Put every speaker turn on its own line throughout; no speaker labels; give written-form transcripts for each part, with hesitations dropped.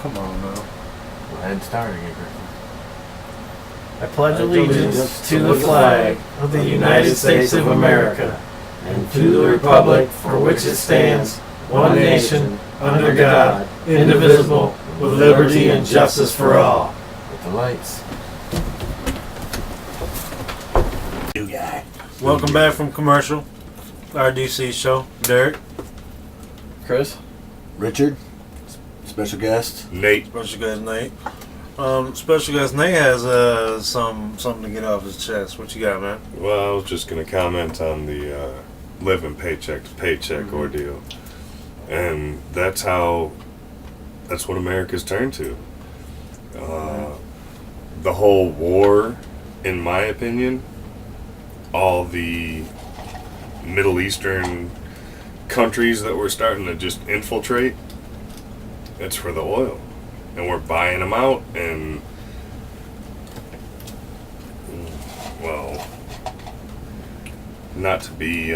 Come on now.
Go ahead and start again,
I pledge allegiance to the flag of the United States of America and to the republic for which it stands, one nation, under God, indivisible, with liberty and justice for all.
With the lights.
New guy. Welcome back from commercial. R.D.C. show. Derek.
Chris?
Richard. Special guest.
Nate.
Special guest Nate. Special guest Nate has something to get off his chest. What you got, man?
Well, I was just going to comment on the living paycheck to paycheck ordeal. And that's what America's turned to. The whole war, in my opinion, all the Middle Eastern countries that we're starting to just infiltrate, it's for the oil. And we're buying them out, and, well, not to be,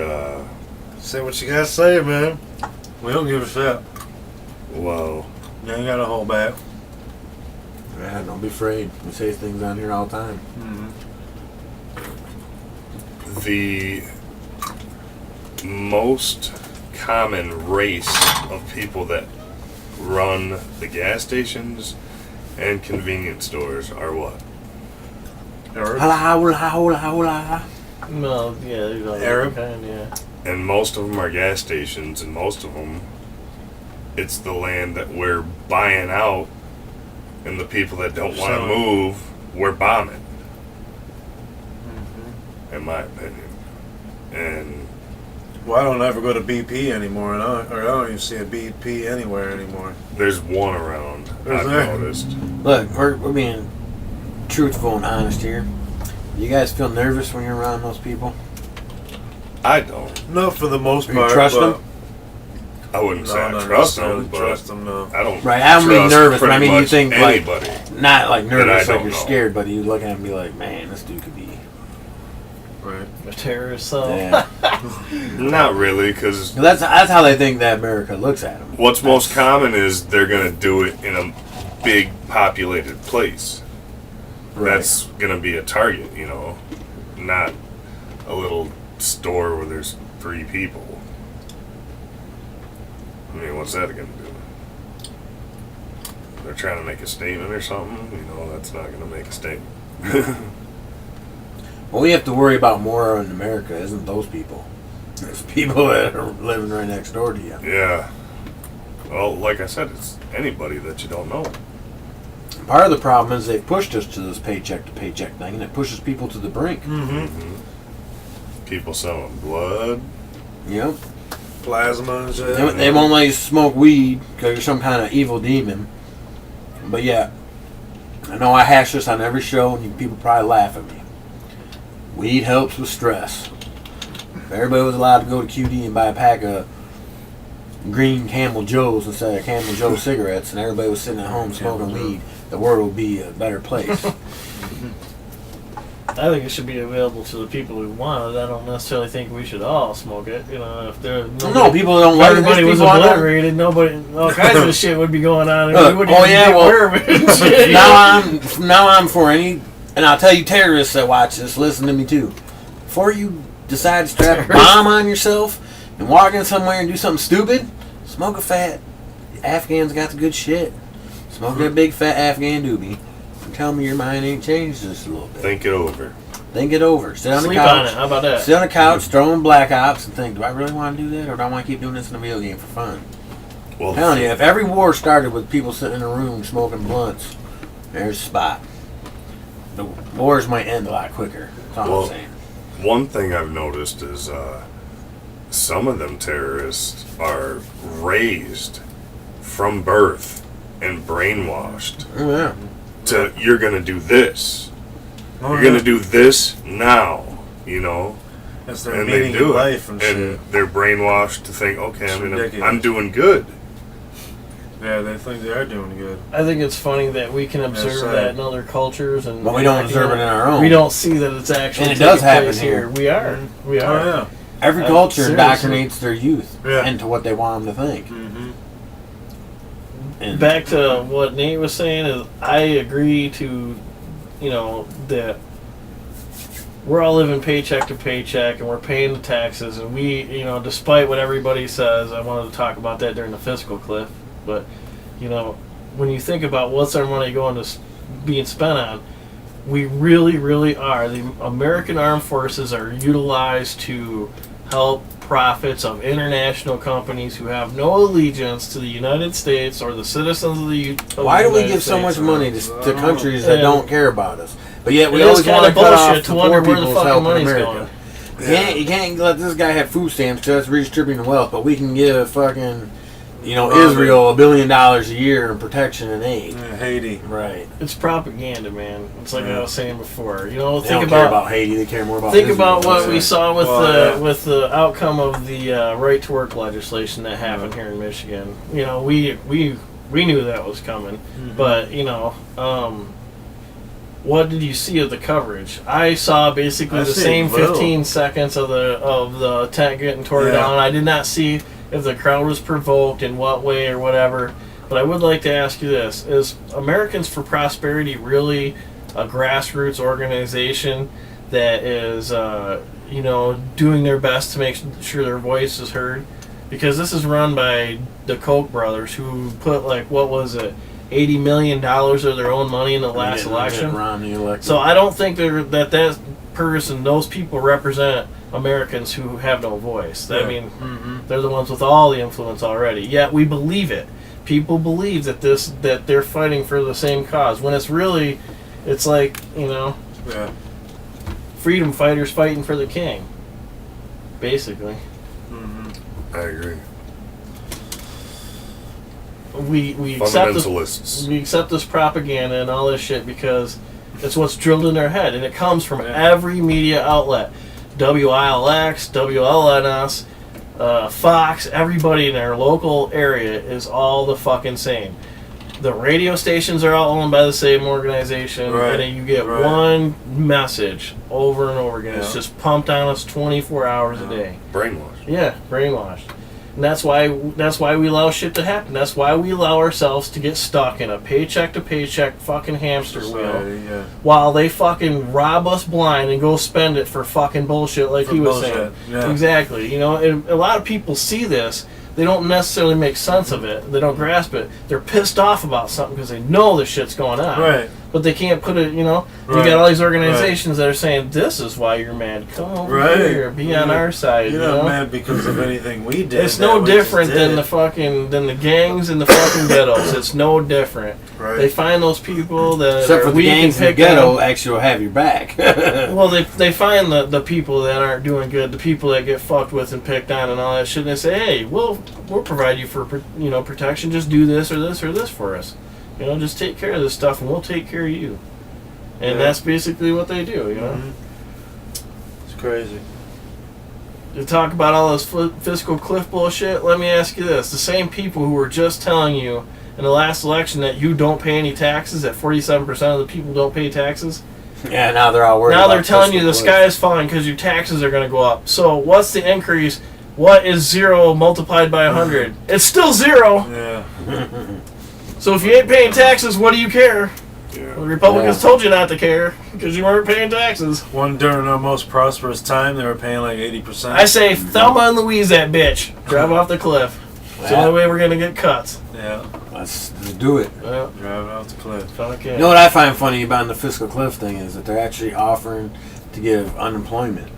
Say what you gotta say, man. We don't give a shit.
well,
You ain't gotta hold back.
Yeah, don't be afraid. We say things on here all the time.
the most common race of people that run the gas stations and convenience stores are what?
No, yeah, there's all
Arab?
kind, yeah.
And most of them are gas stations, and most of them, it's the land that we're buying out, and the people that don't want to move, we're bombing. In my opinion. And
Well, I don't ever go to BP anymore, and I don't even see a BP anywhere anymore.
there's one around,
Is
I've
there?
noticed.
Look, we're being truthful and honest here. You guys feel nervous when you're around those people?
I don't.
No, for the most
You
part.
trust
but
them?
I wouldn't say I
not
trust
necessarily
them, but
trust them, no.
I don't.
Right, I don't mean
trust
nervous, but I
pretty
mean you
much
think like
anybody.
not like nervous,
That I
like
don't
you're
know.
scared, but you look at him and be like, man, this dude could be.
Right.
A terrorist cell.
Yeah.
Not really, because
that's how they think that America looks at them.
what's most common is they're gonna do it in a big populated place.
Right.
That's gonna be a target, you know, not a little store where there's 3 people. I mean, what's that gonna do? They're trying to make a statement or something, you know, that's not gonna make a statement.
What we have to worry about more in America isn't those people. There's people that are living right next door to you.
Yeah. Well, like I said, it's anybody that you don't know.
Part of the problem is they've pushed us to this paycheck to paycheck thing, and it pushes people to the brink.
People selling blood.
Yep.
Plasma and shit.
They won't let you smoke weed because you're some kind of evil demon. But yeah, I know I hash this on every show, and people probably laugh at me. Weed helps with stress. If everybody was allowed to go to QD and buy a pack of green Camel Joes instead of Camel Joe cigarettes, and everybody was sitting at home smoking weed, the world would be a better place.
I think it should be available to the people who want it. I don't necessarily think we should all smoke it. You know, if there
No, people don't like it.
everybody was
People
obliterated, nobody, all kinds of shit would be going on. And we wouldn't
oh
even
yeah,
be aware of it and shit.
now I'm for any, and I'll tell you terrorists that watch this, listen to me too. Before you decide to strap a bomb on yourself and walk in somewhere and do something stupid, smoke a fat. Afghans got the good shit. Smoke that big fat Afghan doobie. And tell me your mind ain't changed just a little bit.
Think it over.
Think it over. Sit on the
Sleep
couch.
on it. How about that?
Sit on the couch, throw in Black Ops, and think, do I really want to do that, or do I want to keep doing this in a video game for fun?
Well,
I'm telling you, if every war started with people sitting in a room smoking blunts, there's a spot. The wars might end a lot quicker. That's all
Well,
I'm saying.
one thing I've noticed is some of them terrorists are raised from birth and brainwashed
Oh, yeah.
to you're gonna do this.
Oh,
You're
yeah.
gonna do this now, you know.
That's their
And they
meaning
do
in
it,
life and shit.
they're brainwashed to think, okay,
It's ridiculous.
I'm doing good.
Yeah, they think they are doing good.
I think it's funny that we can observe
right.
that in other cultures, and
But we don't observe it in our own.
We don't see that it's actually
And it does
taking
happen
place
here.
We are. We are.
Oh, yeah.
Every
I-
culture
seriously.
indoctrinates their youth
Yeah.
into what they want them to think.
Mm-hmm.
And
back to what Nate was saying is I agree to, that we're all living paycheck to paycheck and we're paying the taxes and we, despite what everybody says, I wanted to talk about that during the fiscal cliff, but, when you think about what's our money going to being spent on, we really, really are. The American Armed Forces are utilized to help profits of international companies who have no allegiance to the United States or the citizens of the
why do we
United
give so
States.
much money to countries that
And
don't care about us? But yet we
it is
always want to
kinda
cut off
bullshit
the
to wonder
poor
where the
people's
fucking
help in
money's
America.
going.
You can't let this guy have food stamps because that's redistributing wealth, but we can give fucking,
Right.
Israel $1 billion a year in protection and aid.
Yeah, Haiti.
Right.
It's propaganda, man. It's like I was saying before.
They
Think
don't care about Haiti. They care more about
Think
Israel.
about what we saw with
Well,
with the outcome of the right to work legislation that happened here in Michigan. We knew that was coming, but what did you see of the coverage? I saw basically
I
the
seen
same
little.
15 seconds of the tent getting torn
Yeah.
down. I did not see if the crowd was provoked in what way or whatever. But I would like to ask you this: is Americans for Prosperity really a grassroots organization that is, doing their best to make sure their voice is heard? Because this is run by the Koch brothers, who put what was it, $80 million of their own money in the last election. So I don't think that person, those people represent Americans who have no voice. I mean, they're the ones with all the influence already. Yet we believe it. People believe that they're fighting for the same cause when it's like freedom fighters fighting for the king, basically.
I agree.
We accept
Fundamentalists.
we accept this propaganda and all this shit because it's what's drilled in their head, and it comes from every media outlet. WILX, WLNS, Fox, everybody in our local area is all the fucking same. The radio stations are all owned by the same organization,
Right.
and then you get
Right.
one message over and over again. It's
Yeah.
just pumped on us 24 hours a day.
Brainwashed.
Yeah, brainwashed. And that's why we allow shit to happen. That's why we allow ourselves to get stuck in a paycheck to paycheck fucking hamster wheel
Society, yeah.
while they fucking rob us blind and go spend it for fucking bullshit like
For
he was
bullshit,
saying.
yeah.
Exactly. And a lot of people see this. They don't necessarily make sense of it. They don't grasp it. They're pissed off about something because they know this shit's going on.
Right.
But they can't put it, You
Right.
got all these organizations that are saying, this is why you're mad. Come over
Right.
here. Be on our side.
You're not mad because of anything we did.
It's
that
no
we just
different than
did.
the gangs and the fucking ghettos. It's no different.
Right.
They find those people that
Except
are
for the
weak and
gangs in the
pick on
ghetto,
them.
actually will have your back.
Well, they find the people that aren't doing good, the people that get fucked with and picked on and all that shit. And they say, hey, we'll provide you for protection. Just do this or this or this for us. Just take care of this stuff and we'll take care of you. And
Yeah.
that's basically what they do.
Mhm. It's crazy.
To talk about all this fiscal cliff bullshit, let me ask you this. The same people who were just telling you in the last election that you don't pay any taxes, that 47% of the people don't pay taxes,
Yeah, now they're all worried
now
about
they're telling you the
fiscal
sky is falling because your taxes are going to go up. So what's the increase? What is 0 multiplied by 100? It's still 0.
Yeah.
So if you ain't paying taxes, what do you care?
Yeah.
The Republicans told you not to care because you weren't paying taxes.
One during our most prosperous time, they were paying like 80%.
I say, Thelma and Louise that bitch. Drive off the cliff. It's the only way we're going to get cuts.
Yeah.
Let's do it.
Well,
Drive it off the cliff.
fuck it.
You know what I find funny about the fiscal cliff thing is that they're actually offering to give unemployment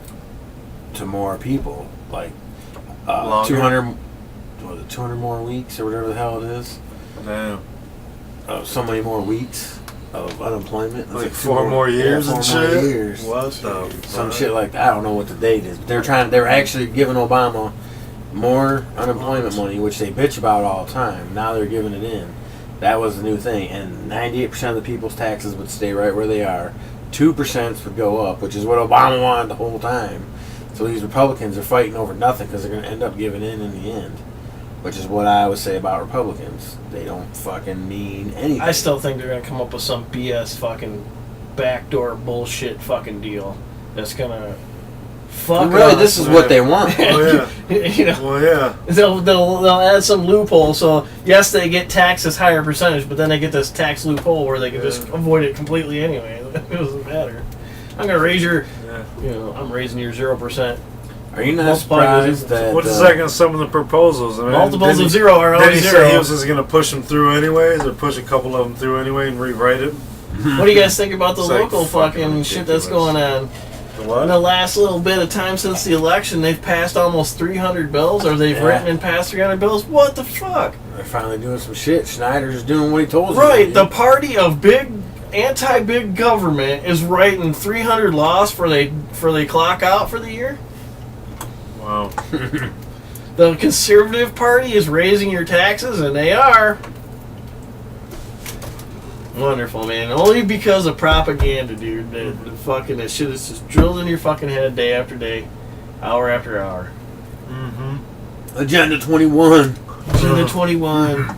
to more people, like
Longer?
200 more weeks or whatever the hell it is.
Damn.
So many more weeks of unemployment. It's
Like
two
4 more years
yeah,
and
4 more
shit?
years.
What the
Some
fuck?
shit like that. I don't know what the date is, but they're actually giving Obama more unemployment money, which they bitch about all the time. Now they're giving it in. That was the new thing, and 98% of the people's taxes would stay right where they are. 2% would go up, which is what Obama wanted the whole time. So these Republicans are fighting over nothing because they're going to end up giving in the end, which is what I always say about Republicans. They don't fucking mean anything.
I still think they're going to come up with some BS fucking backdoor bullshit fucking deal that's going to Fuck
really,
us.
this is what they want.
Oh yeah.
You know,
Well, yeah.
they'll add some loophole. So yes, they get taxed this higher percentage, but then they get this tax loophole where they can just avoid it completely anyway. It doesn't matter. I'm gonna raise your, I'm raising your 0%.
Are you not
Multiply
surprised that?
What is second some of the proposals? I mean,
Multiples
didn't
of 0 are
Did
always
he say
0.
he was just going to push them through anyways, or push a couple of them through anyway and rewrite it?
What do you guys think about the
It's like
local
fucking
fucking shit that's
ridiculous.
going on?
The what?
In the last little bit of time since the election, they've passed almost 300 bills, or they've written and passed 300 bills. What the fuck?
They're finally doing some shit. Schneider's doing what he told you.
Right, the party of anti-big government is writing 300 laws for they clock out for the year.
Wow.
The Conservative Party is raising your taxes, and they are. Wonderful, man. Only because of propaganda, dude. That shit is just drilled in your fucking head day after day, hour after hour.
Mm-hmm.
Agenda 21.
Agenda 21.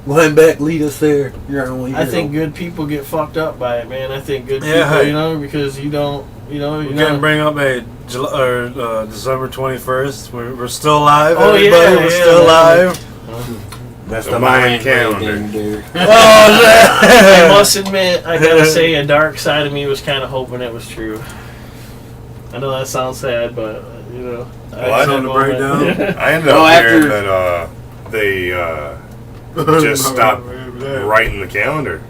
Lineback, lead us there. You're only.
I think good people get fucked up by it, man. I think good
Yeah,
people,
hey.
because you don't,
We can bring up December 21st. We're still alive,
Oh,
everybody.
yeah,
We're
yeah,
still alive.
That's
The
the
Mayan
Mayan
calendar.
calendar.
I must admit, I gotta say, a dark side of me was kind of hoping it was true. I know that sounds sad, but
I
Something to break down.
I ended
Well,
up hearing
after-
that they just stopped writing the calendar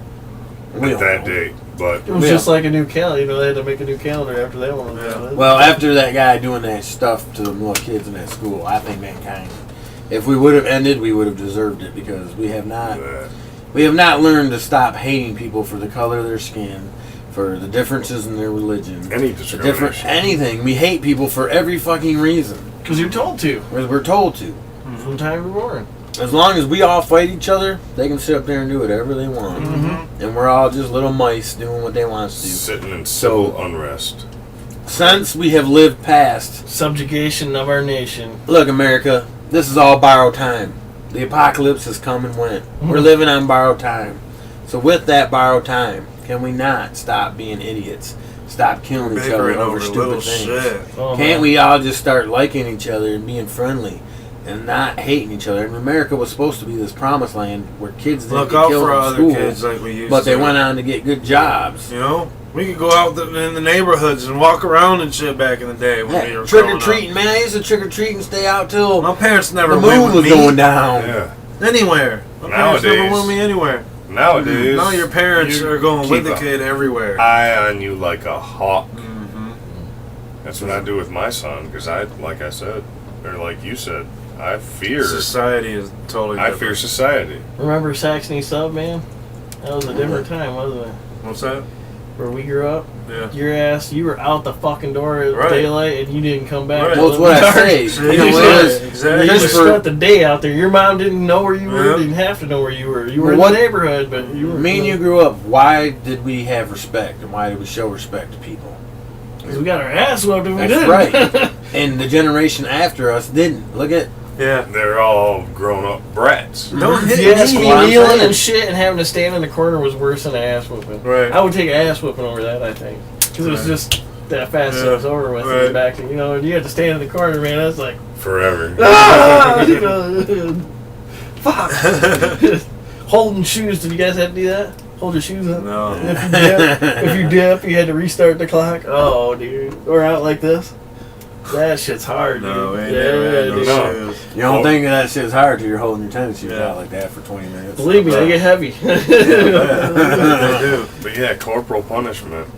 We
at
don't
that
know.
date. But
It was just like a new calendar. They had to make a new calendar after that one.
Yeah.
Well, after that guy doing that stuff to the little kids in that school, I think mankind, if we would have ended, we would have deserved it because we have not learned to stop hating people for the color of their skin, for the differences in their religion,
any
the
discrimination.
anything. We hate people for every fucking reason.
Because you're told to
We're told to.
from time to born.
As long as we all fight each other, they can sit up there and do whatever they want.
Mm-hmm.
And we're all just little mice doing what they want us to do.
Sitting in civil unrest.
Since we have lived past,
Subjugation of our nation.
look, America, this is all borrowed time. The apocalypse has come and went. We're living on borrowed time. So with that borrowed time, can we not stop being idiots? Stop killing each other
Bickering
over
over little
stupid things.
shit.
Oh,
Can't
man.
we all just start liking each other and being friendly and not hating each other? And America was supposed to be this promised land where kids didn't
Look
get
out
killed
for
in
other
school,
kids like we used
but
to.
they went on to get good jobs.
You know, we could go out in the neighborhoods and walk around and shit back in the day when we were
Trick or
growing
treating, man. I used to trick or treat and stay out till
up. My parents never
the
went
moon
with
was
me
going down.
Yeah.
anywhere. My parents never
Nowadays-
went with me anywhere.
Nowadays,
Now your parents
you
are going with
keep
the kid everywhere.
an eye on you like a hawk.
Mm-hmm.
That's what I do with my son because like I said, or like you said, I fear.
Society is totally
I
different.
fear society.
Remember Saxony Sub, man? That was a different time, wasn't it?
What's that?
Where we grew up,
Yeah.
your ass, you were out the fucking door at
Right.
daylight and you didn't come back.
Right.
till
Well, it's
it
what
was
I
dark.
say.
See,
You know,
you
it
said-
was,
exactly.
You just
for-
spent the day out there. Your mom didn't know where you were.
Yep.
Didn't have to know where you were. You were
Well,
in the neighborhood, but you were.
me and you grew up. Why did we have respect, and why did we show respect to people?
'Cause we got our ass whooped and we
That's
did.
right. And the generation after us didn't. Look at
Yeah.
They're all grown up brats.
Don't hit
You ask
me.
me,
What I'm
kneeling
saying.
and shit and having to stand in the corner was worse than an ass whooping.
Right.
I would take an ass whooping over that, I think. Because it was
Right.
just that fast
Yeah.
it was over with.
Right.
And back to, you have to stand in the corner, man. That's like,
Forever.
ah! Fuck. Holding shoes. Did you guys have to do that? Hold your shoes up?
No.
If you dip, you had to restart the clock. Oh, dude. Or out like this. That shit's hard,
No,
dude.
we ain't never had no
dude.
No.
shoes.
you don't think that shit's hard till you're holding your tennis shoes
Yeah.
out like that for 20 minutes.
Believe me, they get heavy.
They do.
But yeah, corporal punishment.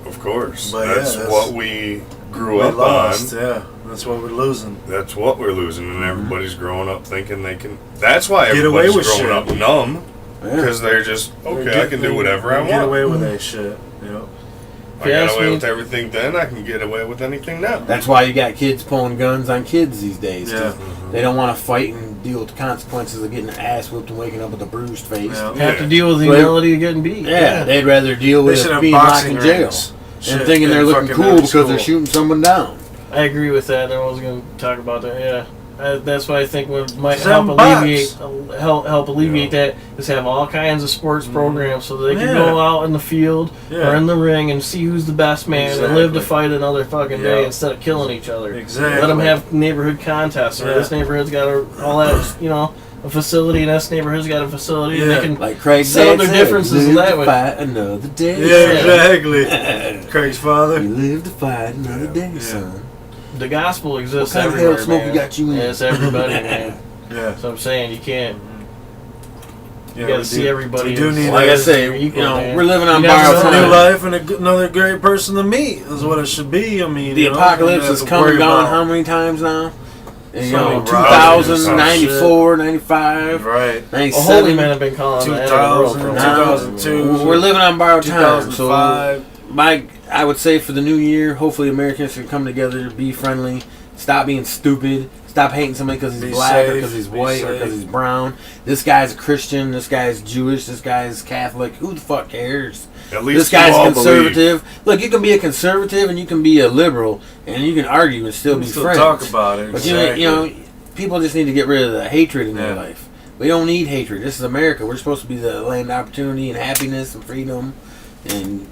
Of course.
But yeah,
that's
that's-
what we grew
We
up
lost.
on.
Yeah. That's what we're losing.
That's what we're losing, and everybody's growing up thinking they can. That's why
Get away
everybody's
with
growing
shit.
up numb
Yeah.
because they're just okay. I can do whatever I
Get
want.
away with that shit. You know.
I got
Yes,
away
me-
with everything then. I can get away with anything now.
That's why you got kids pulling guns on kids these days. 'Cause
Yeah.
They don't want to fight and deal with the consequences of getting their ass whipped and waking up with a bruised face.
Yeah.
Have to deal with the
But-
humility of getting beat.
Yeah, they'd rather deal
They
with
should have
being locked
boxing
in jail
rings.
and
Shit,
thinking they're
in
looking
fucking
cool
middle
because they're
school.
shooting someone down.
I agree with that. I was going to talk about that. Yeah. That's what I think might
Just
help
have
alleviate
bots.
help alleviate that is have all kinds of sports programs so they can
Yeah.
go out in the field
Yeah.
or in the ring and see who's the best man and live to
Exactly.
fight another fucking day
Yeah.
instead of killing each other.
Exactly.
Let them have neighborhood contests. Or
Yeah.
this neighborhood's got all that, a facility, and this neighborhood's got a facility, and
Yeah.
they can
Like Craig
settle
Dad
their
said,
differences
live
that
to
way.
fight another day.
Yeah, exactly. Craig's father.
You live to fight another day,
Yeah.
son.
The gospel exists
What kind of
everywhere,
hell smoke
man.
you got you in?
Yeah, it's everybody, man.
Yeah.
So I'm saying you can't. You
Yeah,
gotta
we
see
do-
everybody.
we do
as-
need
Like I
that.
say,
You're equal, man.
we're living on
You never
borrowed
know.
It's a new
time.
life and another great person to meet is what it should be. I mean,
The
you know,
apocalypse
you
has
have to
come
worry
and gone
about-
how many times now? And,
So many
2000,
rockets and
94, 95,
Right.
97.
Holy men have been calling the end of the world for a
2000,
while.
2002.
We're living on borrowed time. So
2005.
I would say for the new year, hopefully Americans can come together, be friendly, stop being stupid, stop hating somebody because he's
Be
black or
safe,
because he's
be
white or
safe.
because he's brown. This guy's a Christian, this guy's Jewish, this guy's Catholic. Who the fuck cares?
At least
This guy's
you all
conservative. Look, you can be a conservative and you can be a liberal and you can argue and still
We
be
still
friends.
talk about it.
But
Exactly.
you know, people just need to get rid of the hatred in their
Yeah.
life. We don't need hatred. This is America. We're supposed to be the land of opportunity and happiness and freedom, and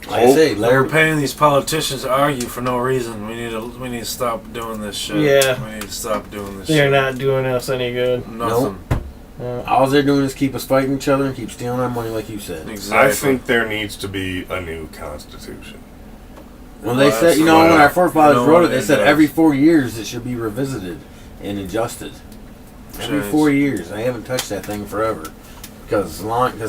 like I
Hope.
say,
We're
let
paying these politicians to argue for no reason. We need to stop doing this shit.
Yeah.
We need to stop doing this
They're
shit.
not doing us any good.
Nothing.
all they're doing is keep us fighting each other and keep stealing our money, like you said.
Exactly.
I think there needs to be a new constitution.
Well, they
Well,
said,
that's
when
what
our forefathers
you know
wrote it,
what
they
it
said
does.
every 4 years it should be revisited and adjusted. Every
Change.
4 years, they haven't touched that thing forever because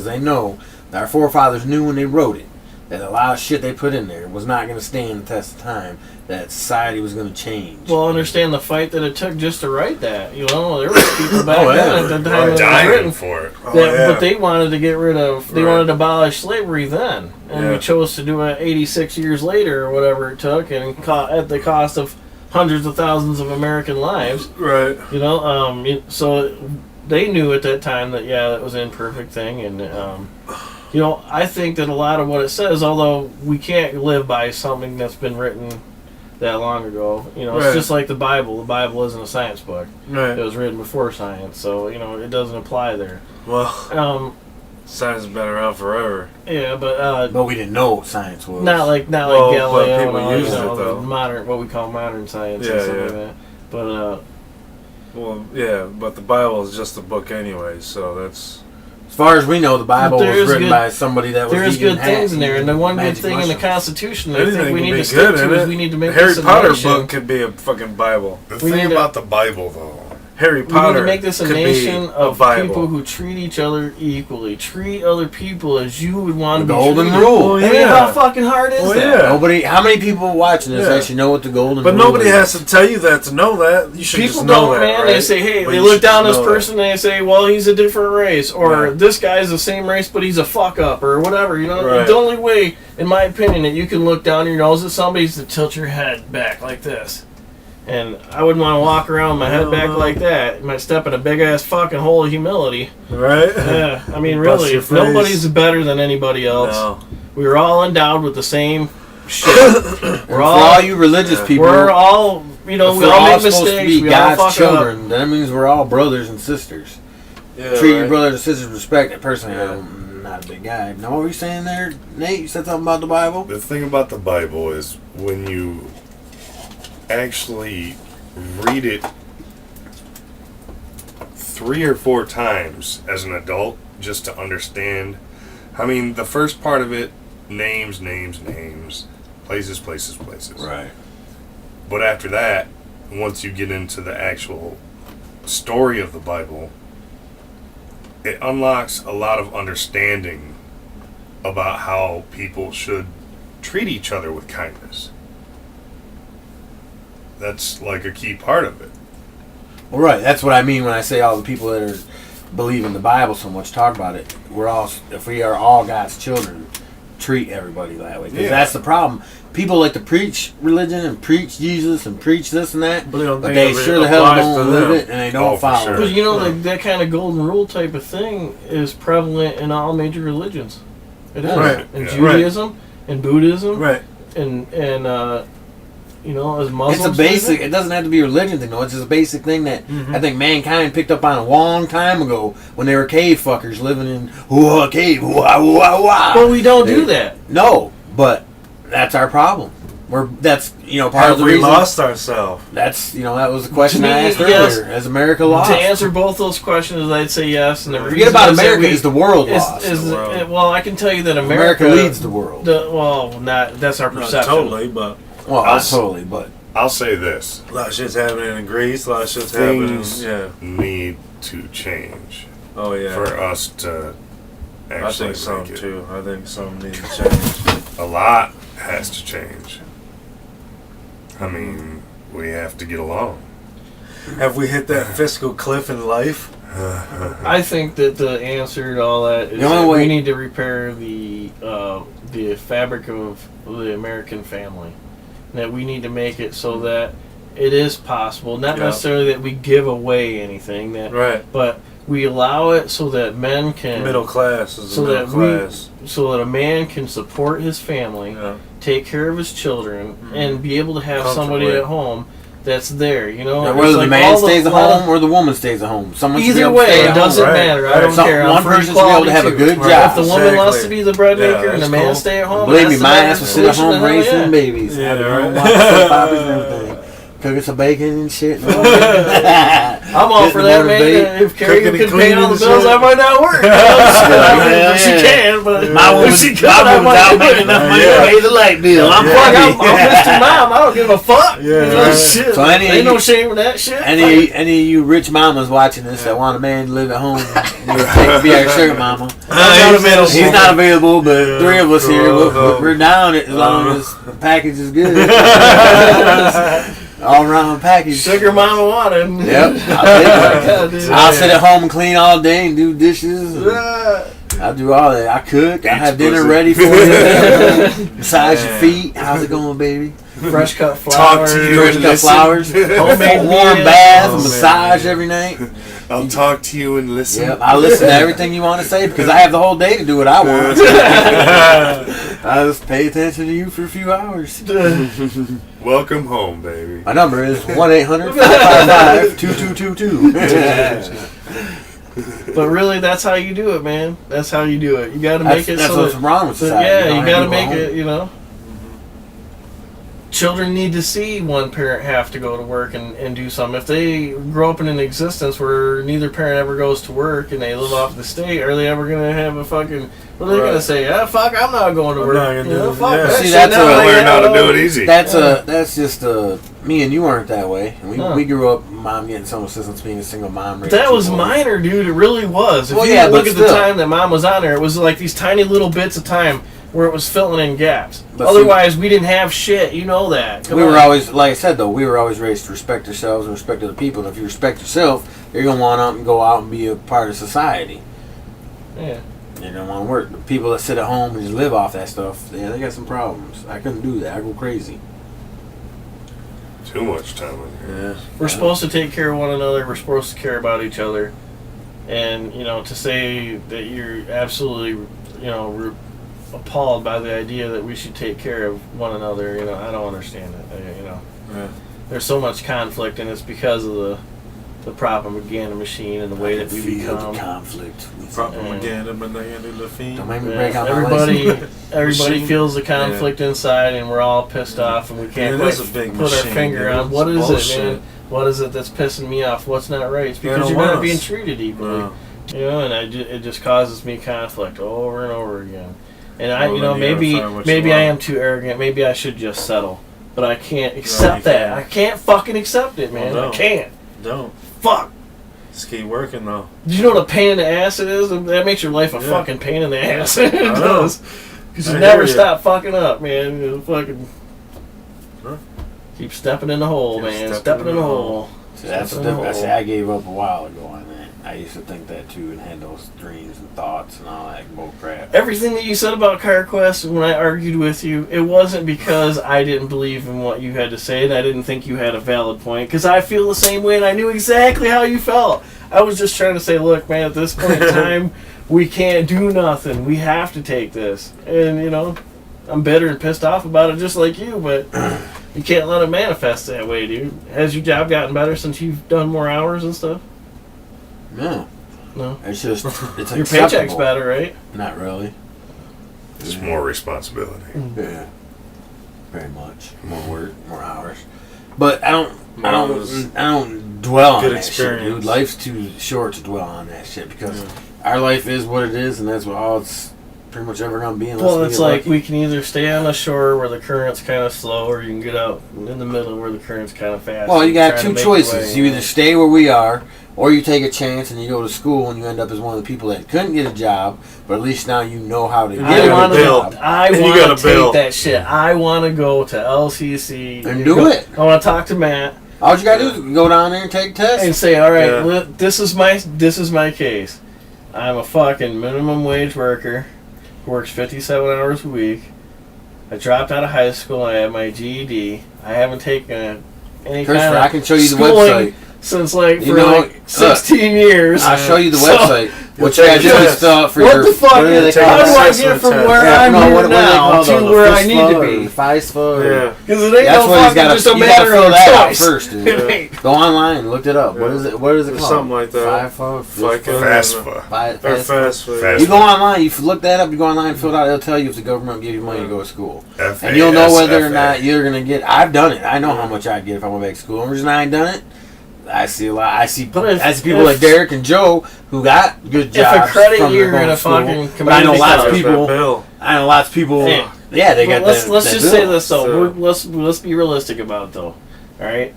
they know that our forefathers knew when they wrote it that a lot of shit they put in there was not going to stand the test of time. That society was going to change.
Well, understand the fight that it took just to write that. You know, there was people back
Oh, yeah.
then at the time it was
Dying
written.
for it.
Oh,
That,
yeah.
But they wanted to get rid of. They
Right.
wanted to abolish slavery then, and
Yeah.
we chose to do it 86 years later or whatever it took, and at the cost of hundreds of thousands of American lives.
Right.
So they knew at that time that that was an imperfect thing, and I think that a lot of what it says, although we can't live by something that's been written that long ago, it's
Right.
just like the Bible. The Bible isn't a science book.
Right.
It was written before science, so it doesn't apply there.
Well, science has been around forever.
Yeah, but
But we didn't know what science was.
not like
Well, but
Galileo,
people
and all,
used it,
the
though.
modern, what we call modern science,
Yeah,
and stuff
yeah.
like that. But
Well, yeah, but the Bible is just a book anyway, so that's.
As far as we know, the Bible
There
was
is
written
good-
by somebody that was
there's
eating
good things in there, and the one good
magic
thing in the
mushrooms.
Constitution that I
Anything
think we
can
need
be
to stick
good
to
in
is
it.
we need to make
Harry
this a
Potter
nation.
book could be a fucking Bible.
The
We
thing
need to-
about the Bible, though,
Harry
We need
Potter
to make this a
could
nation
be
of
a Bible.
people who treat each other equally. Treat other people as you would want
The
to be
golden
treated.
rule.
I mean, how fucking hard is
Well,
that?
yeah.
Nobody. How many people watching this
Yeah.
actually know what the golden
But
rule
nobody
is?
has to tell you that to know that. You should
People
just know
don't,
that,
man.
right?
They say, hey,
But
they
you
look
should
down
just
this
know
person and they say, well, he's a different race, or
Right.
this guy's the same race, but he's a fuck up, or whatever.
Right.
The only way, in my opinion, that you can look down your nose at somebody is to tilt your head back like this. And I wouldn't want to walk around with my head back like that. I might step in a big ass fucking hole of humility.
that. Right?
Yeah, I mean,
Bust
really,
your face.
nobody's better than anybody else.
No.
We were all endowed with the same shit.
For all you religious people,
We're all,
if
we
we're
all
all
make
supposed to
mistakes.
be
We all
God's
fuck
children. That means we're all brothers and sisters.
Yeah,
Treat your
right.
brothers and sisters with respect. Personally,
Yeah.
I'm not a big guy. Now, what were you saying there, Nate? You said something about the Bible?
the thing about the Bible is when you actually read it 3 or 4 times as an adult just to understand. I mean, the first part of it, names, places.
Right.
But after that, once you get into the actual story of the Bible, it unlocks a lot of understanding about how people should treat each other with kindness. That's like a key part of it.
Well, right. That's what I mean when I say all the people that believe in the Bible so much talk about it. If we are all God's children, treat everybody that way. Because
Yeah.
that's the problem. People like to preach religion and preach Jesus and preach this and that,
But they don't
but
think
they
it
sure the hell
applies
don't
to
live
them.
it and they don't
Oh, for
follow
sure.
But
it.
you know, that kind of golden rule type of thing is prevalent in all major religions. It is.
Right.
In
Yeah.
Judaism, in Buddhism,
Right.
and as Muslims.
It's a basic. It doesn't have to be a religion thing, though. It's just a basic thing that I think mankind picked up on a long time ago when they were cave fuckers living in a cave.
But we don't do that.
No, but that's our problem. That's part
Have
of the
we
reason.
lost ourselves?
That's that was the question
To me,
I asked
yes.
earlier. Has America lost?
To answer both those questions, I'd say yes. And the
Forget
reason
about
is that
America. Is the world lost?
Well, I can tell you that
America leads the world.
That's our
Not
perception.
totally, but
Well, not totally, but
I'll say this:
a lot of shit's happening in Greece. A lot of shit's happening.
things
Yeah.
need to change
Oh yeah.
for us to
I
actually
think some
make it.
too. I think some need to change.
A lot has to change. I mean, we have to get along.
Have we hit that fiscal cliff in life?
I think that the answer to all that is
The only
that
way-
we need to repair the fabric of the American family. That we need to make it so that it is possible, not
Yeah.
necessarily that we give away anything,
Right.
but we allow it so that men can
Middle class is
so
the middle
that we-
class.
so that a man can support his family,
Yeah.
take care of his children, and be able to have somebody
Comfortably.
at home that's there.
whether
It's
the
like
man
all
stays at
lot
home or the woman stays at home, someone should be
Either
able to stay
way,
at
it
home.
doesn't
Right,
matter. I
right.
don't care. I'm
One
for
person should be able to
equality
have a
too.
good
Right.
job.
If the woman wants to
Exactly.
be the bread
Yeah,
maker and the
that's
man
cool.
stay at home,
Believe me,
that's
my
the
ass will sit at home
solution, then
raising
yeah.
babies.
Yeah,
Have their own
right.
wife, soap operas and everything. Cooking some bacon and shit.
I'm all for that, man. If Carrie
Cooking and
could pay
cleaning
all the
and
bills,
shit.
I might not work.
Yeah,
She
yeah.
can, but
My woman's,
she could,
my
I
woman's
might
out
do
making
it.
enough money
Yeah.
to pay the light bill. I'm
Yeah.
Fuck,
fucking.
I'm Mr. Mom. I don't give a fuck.
Yeah, right.
Shit.
So any-
Ain't no shame in that shit.
Any of you rich mamas watching this that want a man to live at home, be our shirt mama.
I'm not available.
He's not available, but
Yeah,
three of us here,
cool.
we're down it as long as the package is good. All around package.
Sugar mama wanted.
Yep. I'll sit at home and clean all day and do dishes. I'll do all that. I cook. I have dinner
pussy.
ready for you. Massage your
Yeah.
feet. How's it going, baby?
Fresh cut
Talk
flowers.
to you
Fresh
and
cut
listen.
flowers.
Homemade
Warm
meal.
bath,
Oh, man.
massage every night.
I'll talk to you and listen.
Yep, I listen to everything you want to say because I have the whole day to do what I want. I just pay attention to you for a few hours.
Welcome home, baby.
My number is 1-800-555-2222.
But really, that's how you do it, man. That's how you do it. You got to make it
That's
so
what's
that,
wrong with society.
yeah, you got to
to
make it. Children need to see one parent have to go to work and do something. If they grow up in an existence where neither parent ever goes to work and they live off the state, are they ever going to have a fucking... What are they going to say? Ah, fuck, I'm not going to
I'm
work.
not gonna do it.
Fuck
Yeah.
that
See,
shit.
that's
Now
a-
I
Learn how to
gotta-
do it easy.
That's just me and you weren't that way. And
No.
we grew up, mom getting some assistance, being a single mom. raising
That
two
was
boys.
minor, dude. It really was. If
Well,
you
yeah,
look
but
at the
still.
time that mom was on there, it was like these tiny little bits of time where it was filling in gaps.
But
Otherwise, we didn't have shit. You know that. Come
We were
on.
always, like I said though, we were always raised to respect ourselves and respect other people. And if you respect yourself, you're gonna want to go out and be a part of society.
Yeah.
You don't want to work. The people that sit at home and just live off that stuff, yeah, they got some problems. I couldn't do that. I go crazy.
Too much time in here.
Yeah.
We're supposed to take care of one another. We're supposed to care about each other. And, to say that you're absolutely, appalled by the idea that we should take care of one another, I don't understand it.
Yeah.
There's so much conflict, and it's because of the propaganda machine and the way that we
feel
become.
the conflict.
Propaganda, banana, la fine.
Don't make me
Yeah,
break out my
everybody
license.
everybody feels the conflict inside, and we're all pissed off, and we can't
Yeah, it is
quite
a big
put our
machine,
finger
dude.
on what
It's
is
bullshit.
it, man. What is it that's pissing me off? What's not right? It's
They
because
don't
you're not
want
being
us.
treated equally.
No.
And it just causes me conflict over and over again. And
Well, then you gotta
maybe
find what you
I
want.
am too arrogant. Maybe I should just settle. But I can't accept
you
that.
can't.
I can't fucking accept it, man.
Well,
I
no.
can't.
Don't.
Fuck.
Just keep working though.
Do you know what a pain in the ass it is? That makes your life a
Yeah.
fucking pain in the ass. It
know.
does. Because you
I
never
hear ya.
stop fucking up, man. You fucking
Huh?
keep stepping in the hole,
Keep
man.
stepping
Stepping in the hole.
See, that's the
Stepping in the
difference.
hole.
See, I gave up a while ago on that. I used to think that too and had those dreams and thoughts and all that bull crap.
Everything that you said about CarQuest when I argued with you, it wasn't because I didn't believe in what you had to say and I didn't think you had a valid point. Because I feel the same way and I knew exactly how you felt. I was just trying to say, look, man, at this point in time, we can't do nothing. We have to take this. And, I'm bitter and pissed off about it just like you, but You can't let it manifest that way, dude. Has your job gotten better since you've done more hours and stuff?
No.
No.
It's just, it's
Your
acceptable.
paycheck's better, right?
Not really.
It's more responsibility.
Yeah. Very much. More work, more hours. But I don't dwell on
Good
that shit,
experience.
dude. Life's too short to dwell on that shit because our life is what it is, and that's what all it's pretty much ever gonna be.
Well, it's like
lucky.
we can either stay on the shore where the current's kind of slow, or you can get out in the middle where the current's kind of fast.
Well, you got
Try to
two
make your
choices.
way.
You either stay where we are, or you take a chance and you go to school and you end up as one of the people that couldn't get a job, but at least now you know how to
You
get
I
gotta
want
a
build.
job.
I
You
want
gotta
to take
build.
that shit. I want to go to LCC
And do it.
I want to talk to Matt
All you gotta do is go down there and take a
and
test.
say, "All right,
Yeah.
this is my case. I'm a fucking minimum wage worker who works 57 hours a week. I dropped out of high school. I have my GED. I haven't taken any
Christopher,
kind of
I can show you the
schooling
website.
since like
You
for
know,
like 16 years.
I'll show you the
So-
website. What
You'll
you gotta
take
do
a
is
test.
fill out for
What
your...
the fuck?
what do they
Take
How
call
an
do
it?
I
assessment
get from
test.
where
Yeah,
I'm
no,
here
what do they
now
call
to
those?
where I
Fist
need to
or
be?
FISFA?
Yeah.
Because it ain't
That's
no
what he's
fucking
got
just a
to... You gotta
matter
fill
of
that out
choice.
first, dude.
It ain't.
Go online, look it up. What
Yeah.
is it? What is it called?
Something like that.
FIFO?
FICA.
FAFSA.
Or fast food.
Fast
You go online, you look that up, you go online, fill it out, it'll tell you if the government gives you money to go to school.
FASFA.
And you'll know whether or not you're going to get... I've done it. I know how much I'd get if I went back to school. The reason I ain't done it, I see a lot. I see people like Derek and Joe who got good jobs.
If a credit
from
year
going
in
to
a
school.
fucking
But I know
community
lots of
college.
people...
Bill.
I know lots of people...
Hey.
Yeah, they got
Let's
that
just
bill.
say this though.
So-
Let's be realistic about it though. All right.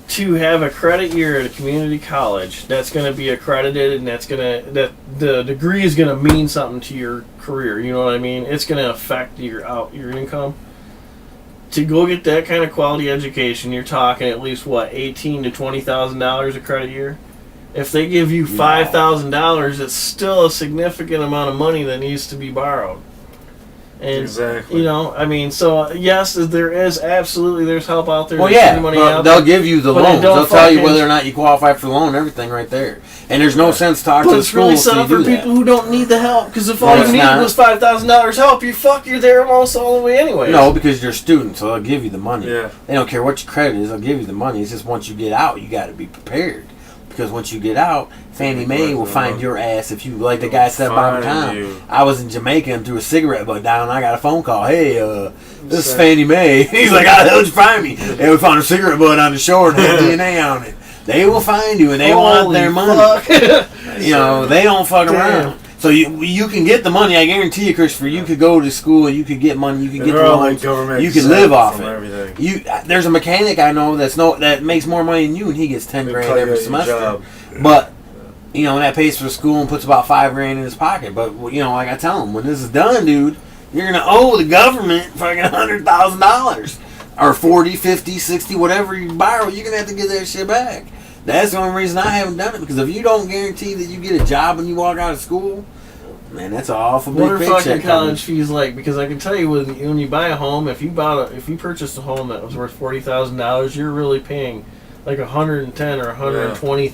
To have a credit year at a community college that's going to be accredited and that the degree is going to mean something to your career. You know what I mean? It's going to affect your income. To go get that kind of quality education, you're talking at least what, $18,000 to $20,000 a credit year. If they give you $5,000, it's still a significant amount of money that needs to be borrowed. And
Exactly.
you know, I mean, so yes, there is absolutely there's help out there.
Well,
There's
yeah,
free money
but
out
they'll
there.
give you the
But they
loans.
don't
They'll tell you
fucking-
whether or not you qualify for the loan and everything right there. And there's no sense talking
But
to
it's really
schools
set
till
up
you
for
do that.
people who don't need the help. Because if
No,
all you
it's
need
not.
was $5,000 help, you're there almost all the way anyway.
No, because you're a student, so they'll give you the money.
Yeah.
They don't care what your credit is, they'll give you the money. It's just once you get out, you got to be prepared. Because once you get out, Fannie Mae will find your ass if you, like the guy said about the
Find
time.
you.
I was in Jamaica and threw a cigarette butt down, and I got a phone call. Hey, this is Fannie Mae. He's like, how the hell did you find me? And we found a cigarette butt on the shore and had DNA on it. They will find you, and they want their money.
Fuck.
You know, they don't fuck around. So you can get the money. I guarantee you, Christopher. You could go to school. You could get money. You could
And
get
they're all
loans.
like government
You could live
exempt
off
from
it.
everything.
There's a mechanic I know that makes more money than you, and he gets 10
They
grand
cut you
every
at your
semester.
job.
But you know, that pays for the school and puts about 5 grand in his pocket. But you know, like I tell him, when this is done, dude, you're gonna owe the government fucking $100,000 or 40, 50, 60, whatever you borrow. You're gonna have to get that shit back. That's the only reason I haven't done it, because if you don't guarantee that you get a job when you walk out of school, man, that's an awful big
What are
paycheck
fucking
coming.
college fees like? Because I can tell you when you buy a home, if you purchased a home that was worth $40,000, you're really paying like $110,000 or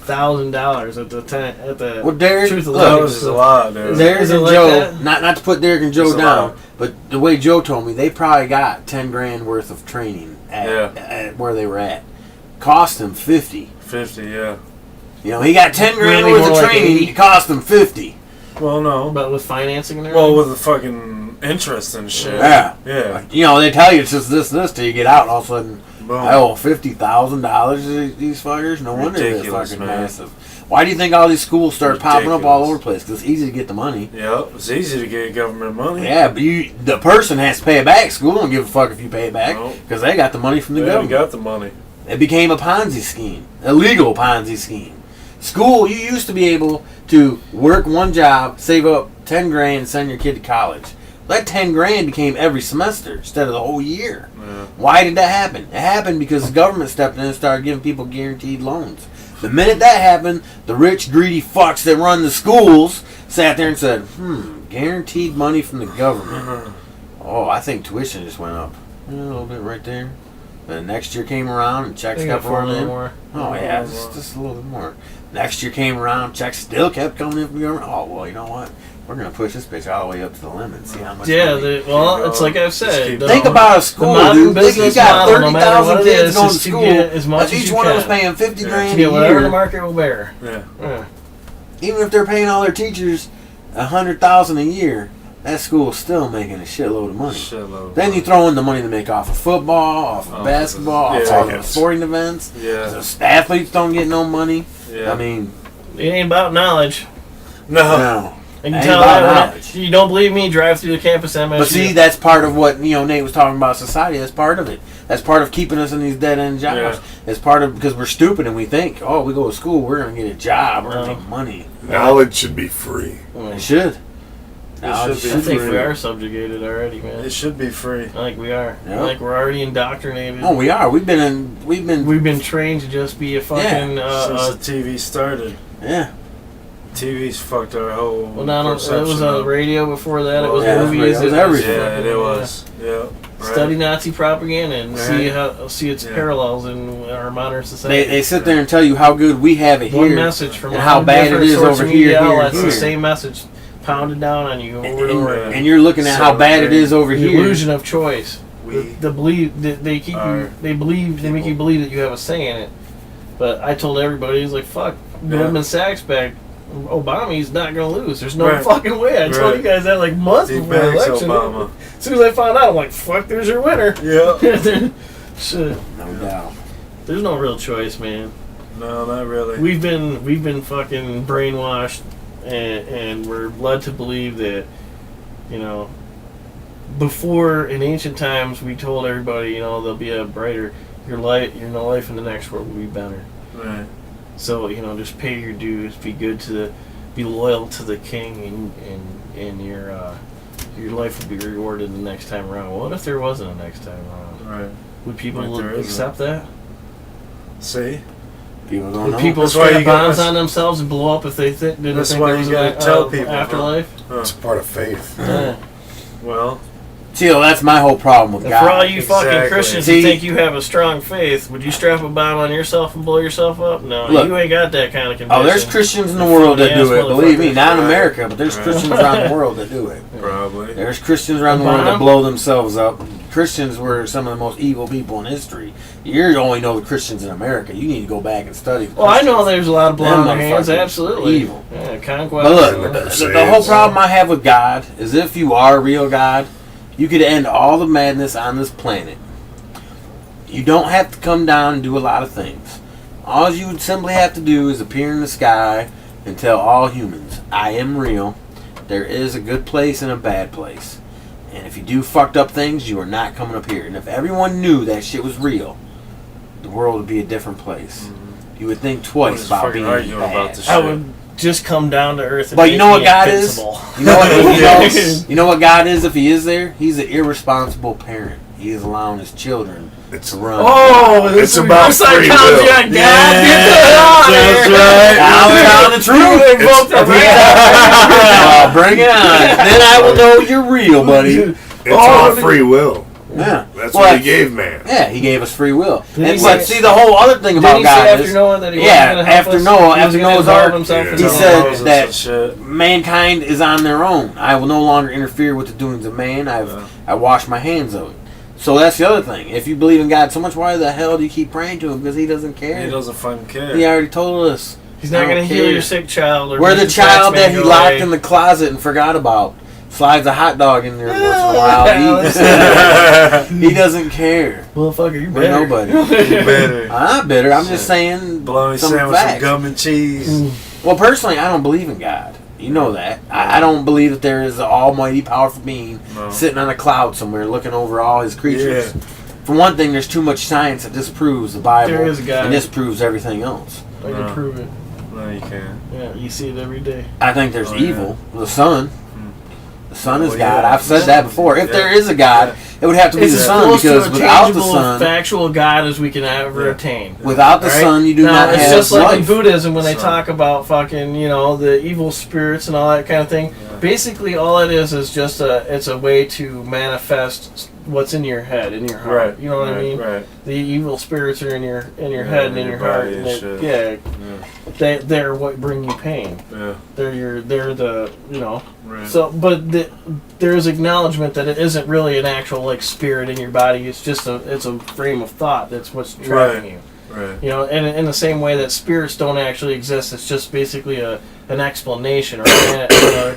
$120,000 at the time at the.
Well, Derek,
truth of
look,
life.
That was just a lot, dude.
Derek
Is it
and
like
Joe,
that?
not to put Derek and Joe
It's a
down,
lot.
but the way Joe told me, they probably got 10 grand worth of training at
Yeah.
where they were at. Cost them 50.
50, yeah.
You know, he got 10 grand
Really
worth
more
of
like
training.
80.
It cost him 50.
Well, no.
But with financing and everything.
Well, with the fucking interest and shit.
Yeah.
Yeah.
You know, they tell you it's just this till you get out, and all of a sudden,
Boom.
I owe $50,000 to these fuckers. No wonder they're
Ridiculous,
fucking
man.
massive. Why do you think all these schools start popping up all
Ridiculous.
over the place? Because it's easy to get the money.
Yep. It's easy to get government money.
Yeah, but the person has to pay it back. School don't give a fuck if you pay it back,
Nope.
because they got the money from the
They
government.
got the money.
It became a Ponzi scheme, a legal Ponzi scheme. School, you used to be able to work one job, save up 10 grand, and send your kid to college. That 10 grand became every semester instead of the whole year.
Yeah.
Why did that happen? It happened because the government stepped in and started giving people guaranteed loans. The minute that happened, the rich, greedy fucks that run the schools sat there and said, guaranteed money from the government. Oh, I think tuition just went up. A little bit right there. Then next year came around and checks
They
kept
got four
rolling in.
more.
Oh yeah, just a little bit more. Next year came around, checks still kept coming in from the government. Oh well, you know what? we're gonna push this bitch all the way up to the limit and see how much.
Yeah,
money.
it's like I've said.
Think about a school, dude. Think you got
model, no matter
30,000
what it
kids
is,
going to
is to
school.
get as much
If
as
each
you
one of us
can.
paying 50 grand
To
a
get whatever the
year.
market will bear.
Yeah.
Even if they're paying all their teachers $100,000 a year, that school's still making a shitload of money. Then you throw in the money they make off of football, off of basketball, off all the sporting events.
Yeah.
The athletes don't get no money.
Yeah.
I mean,
It ain't about knowledge.
no.
I can
Ain't
tell
about
that.
knowledge.
You don't believe me? Drive through the campus MSU.
But see, that's part of what Nate was talking about. Society. That's part of it. That's part of keeping us in these dead end jobs.
Yeah.
It's part of because we're stupid and we think, oh, we go to school, we're gonna get a job, we're gonna make money.
Knowledge should be free.
It should.
It should
I
be
think
free.
we are subjugated already, man.
It should be free.
I think we are.
Yeah.
I think we're already indoctrinated.
Oh, we are. We've been.
We've been trained to just be a fucking.
Since the TV started.
Yeah.
TV's fucked our whole.
Well, not it
perception
was on the
of-
radio before that. It
Well,
was
yeah,
movies.
it was everything.
Yeah, it was. Yeah. Right.
Study Nazi propaganda and
Right.
see its
Yeah.
parallels in our modern society.
They sit there and tell you how good we have it
One
here,
message from
and how
one
bad it
different
is
source
over
of
here,
media
here,
outlets,
here.
the same message pounded down on you over and over again.
and you're looking at how bad it is over
The
here.
illusion of choice.
We
The believe that they keep you,
are
they make you believe that you have a say in it. But I told everybody, he's like, fuck, Goldman Sachs back. Obama, he's not gonna lose. There's no
Right.
fucking way. I told
Right.
you guys that like months
he
before the
banks
election.
Obama.
As soon as I found out, I'm like, fuck, there's your winner.
Yeah.
Shit.
No doubt.
There's no real choice, man.
No, not really.
We've been fucking brainwashed, and we're led to believe that, before in ancient times we told everybody, there'll be a brighter your life in the next world will be better.
Right.
So just pay your dues, be loyal to the king, and your life will be rewarded the next time around. Well, what if there wasn't a next time around?
Right.
Would people
Like there isn't.
accept that?
See?
People don't
Would
know.
people
That's why
strap
you gotta-
bombs on themselves and blow up if they didn't
That's
think
why
there
you
was
gotta
an
tell people, huh?
afterlife?
It's part of faith.
Yeah.
Well,
Teal, that's my whole problem with
And
God.
for all you fucking
Exactly.
Christians
See-
who think you have a strong faith, would you strap a bomb on yourself and blow yourself up? No,
Look.
you ain't got that kind of conviction.
Oh, there's Christians in the world that do it. Believe me, not in
Right.
America, but there's
Right.
Christians around the world that do it.
probably.
There's Christians around the world that blow themselves up. Christians were some of the most evil people in history. You only know the Christians in America. You need to go back and study. The
Well, I know
Christians.
there's a lot of blood on their
Them
hands,
motherfuckers
absolutely.
evil.
Yeah, conquest.
But
And
look,
the
the
Crusades.
whole problem I have with God is if you are a real God, you could end all the madness on this planet. You don't have to come down and do a lot of things. All you would simply have to do is appear in the sky and tell all humans, I am real. There is a good place and a bad place. And if you do fucked up things, you are not coming up here. And if everyone knew that shit was real, the world would be a different place. You would think twice
Just
about
fucking
being
arguing
bad.
about this
I
shit.
would just come down to earth and
But you know
make
what
me
God is?
invincible.
You know what you know what God is if he is there? He's an irresponsible parent. He is allowing his children to run.
Oh,
It's about free will.
on God. Get that
That's right.
I'm telling the truth.
Invoked the
Oh, bring it on. Then I will know you're real, buddy.
It's
Oh,
all free will.
Yeah.
That's
Well,
what he gave man.
Yeah, he gave us free will.
Did
And
he
but
say-
see, the whole other thing
Did
about
he say
God
after
is,
Noah that he
yeah,
wasn't going to help
after
us?
Noah-
He was
after
gonna
Noah's
involve
Ark,
himself
he
into
he
the
said
world.
that mankind is on their own. I will no longer interfere with the doings of man. I wash my hands of it. So that's the other thing. If you believe in God so much, why the hell do you keep praying to him? Because he doesn't care.
He doesn't fucking care.
He already told us.
He's not
I don't
going to heal
care.
your sick child. Or
We're
make
the child
taxman
that he
go
locked
away.
in the closet and forgot about. Slides a hot dog in there once in a
Yeah,
while. He doesn't care.
Motherfucker, you
We're
better.
nobody.
You better.
I'm not bitter. I'm just saying
Bologna
some
sandwich, some
facts.
gum and cheese.
Well, personally, I don't believe in God. You know that. I don't believe that there is an almighty, powerful being
No.
sitting on a cloud somewhere looking over all his creatures.
Yeah.
For one thing, there's too much science that disproves the Bible
There is a God.
and disproves everything else.
I can
No.
prove it.
No, you can't.
Yeah, you see it every day.
I think there's
Oh, yeah.
evil. The sun. The sun is
Oh,
God.
yeah.
I've said that before. If
Yeah.
there is a God, it would have to be
It's
the
as
sun
close to
because
a
without the
tangible,
sun,
factual God as we can ever attain.
without the
Right?
sun, you do
Now,
not
it's
have
just like in
life.
Buddhism when they
So-
talk about fucking, the evil spirits and all that kind of thing.
Yeah.
Basically, all it is just it's a way to manifest what's in your head, in your heart.
Right.
You know what I mean?
Right.
The evil spirits are in your
Yeah,
head and in
in
your
your
heart.
body
And
and shit.
yeah.
Yeah.
they're what bring you pain.
Yeah.
They're the
Right.
So, but there's acknowledgement that it isn't really an actual like spirit in your body. It's just it's a frame of thought. That's what's driving you.
Right.
You know, and in the same way that spirits don't actually exist, it's just basically an explanation or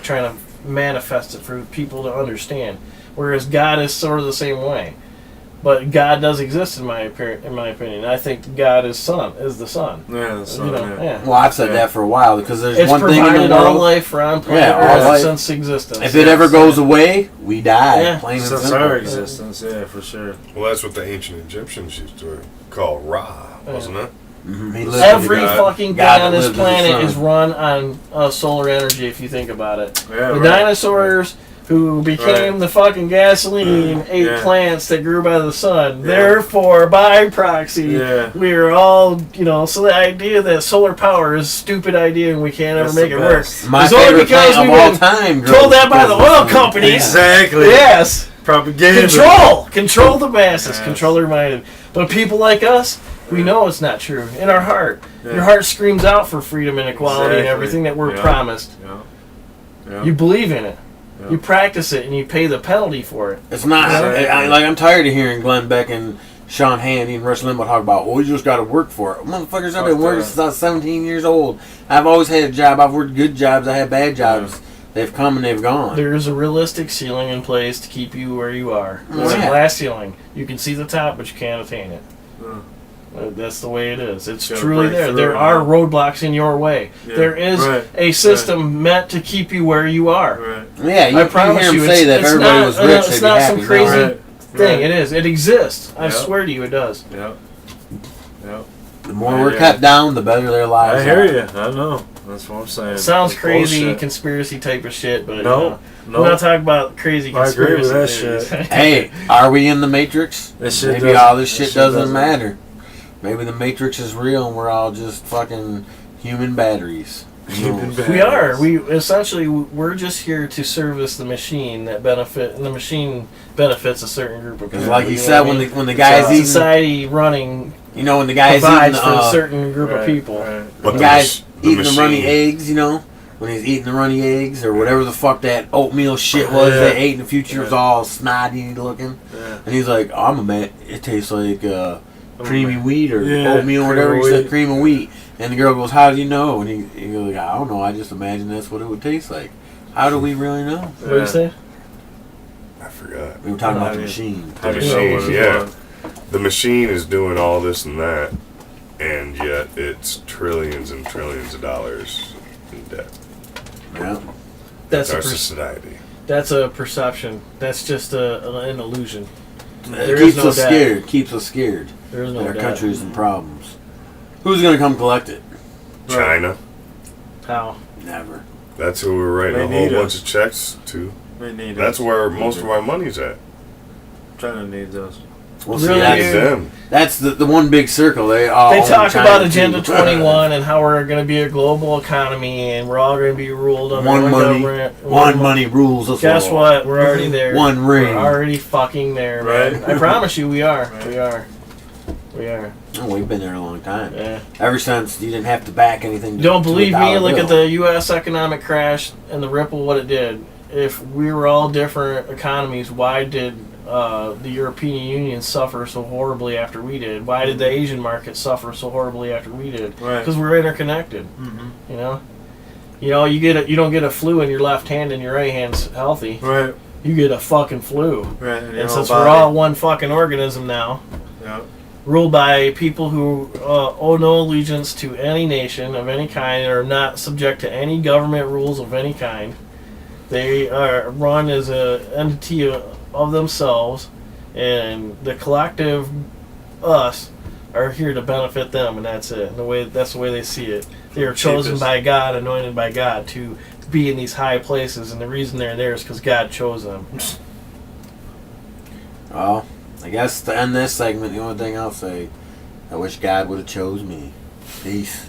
trying to manifest it for people to understand. Whereas God is sort of the same way. But God does exist in my opinion. I think God is the sun.
Yeah, the sun.
Yeah.
Well, I've said that for a while because there's
It's
one thing in the
provided all
world.
life on planet
Yeah, all
Earth
life.
since existence.
If it ever goes away, we die.
Yeah.
Plain and
Since
simple.
our existence, yeah, for sure.
Well, that's what the ancient Egyptians used to call Ra, wasn't it?
He lived
Every
with God.
fucking thing
God
on this
lived with the
planet
sun.
is run on solar energy. If you think about it,
Yeah,
the
right.
dinosaurs who became the fucking gasoline ate
Yeah.
plants that grew by the sun.
Yeah.
Therefore, by proxy,
Yeah.
we are all, so the idea that solar power is a stupid idea and we can't ever
That's
make
the
it work.
best.
My
It's only
favorite
because
plant of
we've
all
been
time.
told that by
grows
the
because
oil
of the sun.
companies.
Exactly.
Yes.
Propaganda.
Control the masses,
Yes.
control their mind. But people like us, we know it's not true. In our heart,
Yeah.
your heart screams out for freedom and equality and
Exactly.
everything that we're
Yeah.
promised.
Yeah.
You believe in it.
Yeah.
You practice it, and you pay the penalty for it.
It's not.
Exactly.
I'm tired of hearing Glenn Beck and Sean Hannity and Rush Limbaugh talk about, well, you just got to work for it. Motherfuckers, I've been
Fuck
working
that.
since I was 17 years old. I've always had a job. I've worked good jobs. I had bad jobs. They've come and they've gone.
There is a realistic ceiling in place to keep you where you are. It's
Yeah.
a glass ceiling. You can see the top, but you can't attain it.
Yeah.
That's the way it is. It's
Gotta
truly
break
there.
through
There
it,
are
man.
roadblocks in your way.
Yeah.
There is
Right.
a system meant to keep you where you are.
Right.
Yeah, you
I
can
promise
hear
you,
him say that if
it's
everybody
not,
was rich,
it's
they'd
not
be
some
happy.
crazy
Right.
thing.
Right.
It is. It exists. I
Yep.
swear to you, it does.
Yep. Yep.
The more we're
Yeah.
cut down, the better their lives
I hear
are.
you. I know. That's what I'm saying.
It sounds
It's
crazy,
bullshit.
conspiracy type of shit, but
No.
we're not talking about crazy
I agree
conspiracy
with that
theories.
Hey, are we in the Matrix?
This shit
Maybe
doesn't-
all this
this
shit
shit
doesn't
doesn't.
matter. Maybe the Matrix is real and we're all just fucking human batteries.
Human
No.
We are. We're just here to service the machine and the machine benefits a certain group of
Because
people.
like you
know
said,
what I
when
mean?
the guy's eating,
society running
when the guy's
provides
eating,
for a certain group of
Right,
people.
right.
But
the
the
guy's
the
eating the runny
machine-
eggs, when he's eating the runny eggs or whatever the fuck that oatmeal shit was
Yeah.
they ate in the future was
Yeah.
all snotty looking.
Yeah.
And he's like, I'm a man. It tastes like creamy wheat or
Yeah,
oatmeal or
cream
whatever.
of
He said
wheat.
cream of wheat. And the girl goes, how do you know? And he goes, I don't know. I just imagine that's what it would taste like. How do we really know?
What do you say?
I forgot.
We were talking about
I
the
mean,
machine.
How do you
machine,
know what it's
yeah.
on?
The machine is doing all this and that, and yet it's trillions and trillions of dollars in debt.
Yeah.
That's
Our
a
society.
that's a perception. That's just an illusion. There
It
is
keeps
no
us
doubt.
scared. Keeps us scared.
There is
That
no
our
doubt.
country's in problems. Who's going to come collect it?
China.
How?
Never.
That's who we're writing
They
a whole
need
bunch
us.
of checks to.
We need
That's
us.
where most of our money's at.
China needs us.
Well,
Really?
see,
Needs
Yeah.
them.
that's the one big circle. They all
They
own
talk
China,
about
too.
Agenda 21 and how we're going to be a global economy and we're all going to be ruled under
One money.
government.
One money rules us
Guess
all.
what? We're already there.
One ring.
We're already fucking there, man.
Right.
I promise you, we are.
Right.
We are. We are.
Oh, we've been there a long time.
Yeah.
Ever since you didn't have to back anything.
Don't
to a
believe me?
dollar
Look at
bill.
the U.S. economic crash and the ripple. What it did. If we were all different economies, why did the European Union suffer so horribly after we did? Why did the Asian market suffer so horribly after we did?
Right.
Because we're interconnected.
Mm-hmm.
You know, you don't get a flu in your left hand and your right hand's healthy.
Right.
You get a fucking flu.
Right.
And since we're all one fucking organism now,
Yeah.
ruled by people who owe no allegiance to any nation of any kind and are not subject to any government rules of any kind. They are run as an entity of themselves, and the collective us are here to benefit them, and that's it. And that's the way they see it. They are chosen
Cheapest.
by God, anointed by God to be in these high places, and the reason they're there is because God chose them.
Well, I guess to end this segment, the only thing I'll say, I wish God would have chose me. Peace.